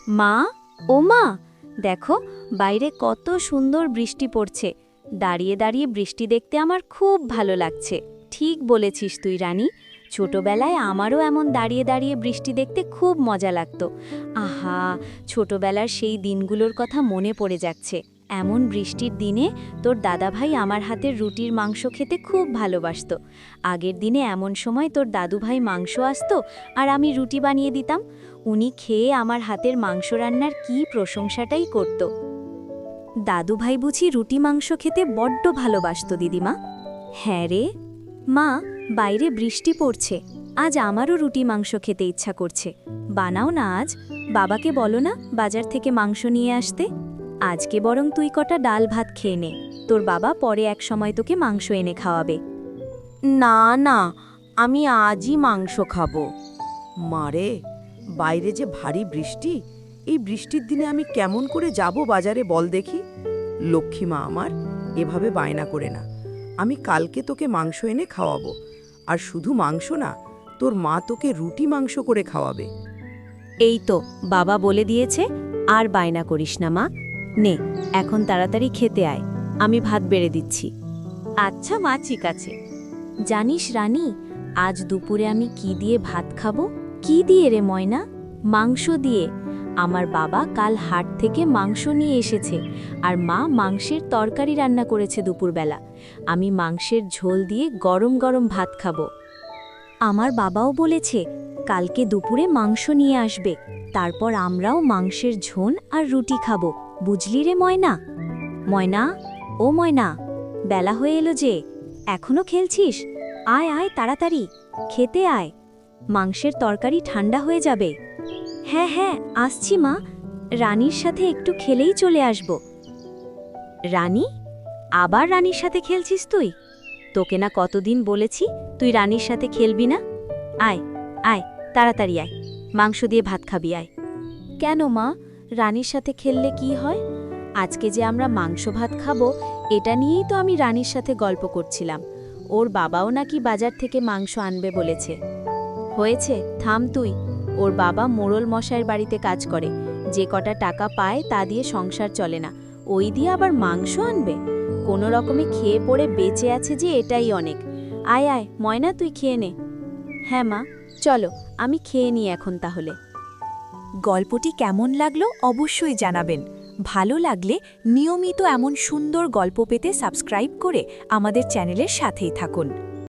মা, ও মা, দেখো বাইরে কত সুন্দর বৃষ্টি পড়ছে। দাঁড়িয়ে দাঁড়িয়ে বৃষ্টি দেখতে আমার খুব ভালো লাগছে। ঠিক বলেছিস তুই রানী, ছোটবেলায় আমারও এমন দাঁড়িয়ে দাঁড়িয়ে বৃষ্টি দেখতে খুব মজা লাগতো। আহা, ছোটবেলার সেই দিনগুলোর কথা মনে পড়ে যাচ্ছে। এমন বৃষ্টির দিনে তোর দাদাভাই আমার হাতের রুটির মাংস খেতে খুব ভালোবাসতো। আগের দিনে এমন সময় তোর দাদুভাই মাংস আসতো আর আমি রুটি বানিয়ে দিতাম। উনি খেয়ে আমার হাতের মাংস রান্নার কী প্রশংসাটাই করত। দাদুভাই বুঝি রুটি মাংস খেতে বড্ড ভালোবাসত দিদিমা। হ্যাঁ রে মা, বাইরে বৃষ্টি পড়ছে, আজ আমারও রুটি মাংস খেতে ইচ্ছা করছে। বানাও না আজ, বাবাকে বলো না বাজার থেকে মাংস নিয়ে আসতে। আজকে বরং তুই কটা ডাল ভাত খেয়ে নে, তোর বাবা পরে এক সময় তোকে মাংস এনে খাওয়াবে। না না, আমি আজই মাংস খাবো। মারে, বাইরে যে ভারী বৃষ্টি, এই বৃষ্টির দিনে আমি কেমন করে যাব বাজারে বল দেখি। লক্ষ্মী মা আমার, এভাবে বায়না করে না। আমি কালকে তোকে মাংস এনে খাওয়াবো। আর শুধু মাংস না, তোর মা তোকে রুটি মাংস করে খাওয়াবে। এই তো বাবা বলে দিয়েছে, আর বায়না করিস না মা। নে, এখন তাড়াতাড়ি খেতে আয়, আমি ভাত বেড়ে দিচ্ছি। আচ্ছা মা, ঠিক আছে। জানিস রানী, আজ দুপুরে আমি কি দিয়ে ভাত খাবো? কি দিয়ে রে ময়না? মাংস দিয়ে। আমার বাবা কাল হাট থেকে মাংস নিয়ে এসেছে, আর মা মাংসের তরকারি রান্না করেছে দুপুরবেলা। আমি মাংসের ঝোল দিয়ে গরম গরম ভাত খাবো। আমার বাবাও বলেছে কালকে দুপুরে মাংস নিয়ে আসবে, তারপর আমরাও মাংসের ঝোল আর রুটি খাবো। বুঝলি রে ময়না? ময়না, ও ময়না, বেলা হয়ে এলো যে, এখনো খেলছিস? আয় আয় তাড়াতাড়ি, খেতে আয়, মাংসের তরকারি ঠান্ডা হয়ে যাবে। হ্যাঁ হ্যাঁ, আসছি মা, রানীর সাথে একটু খেলেই চলে আসব। রানী? আবার রানীর সাথে খেলছিস তুই? তোকে না কতদিন বলেছি তুই রানীর সাথে খেলবি না? আয় আয়, তাড়াতাড়ি আয়, মাংস দিয়ে ভাত খাবি আয়। কেন মা, রানীর সাথে খেললে কি হয়? আজকে যে আমরা মাংস ভাত খাবো, এটা নিয়েই তো আমি রানীর সাথে গল্প করছিলাম। ওর বাবাও নাকি বাজার থেকে মাংস আনবে বলেছে। হয়েছে, থাম তুই। ওর বাবা মোড়ল মশাইয়ের বাড়িতে কাজ করে, যে কটা টাকা পায় তা দিয়ে সংসার চলে না, ওই দিয়ে আবার মাংস আনবে? কোনো রকমে খেয়ে পড়ে বেঁচে আছে যে, এটাই অনেক। আয় আয় ময়না, তুই খেয়ে নে। হ্যাঁ মা, চলো আমি খেয়ে নিই এখন তাহলে। গল্পটি কেমন লাগলো অবশ্যই জানাবেন। ভালো লাগলে নিয়মিত এমন সুন্দর গল্প পেতে সাবস্ক্রাইব করে আমাদের চ্যানেলের সাথেই থাকুন।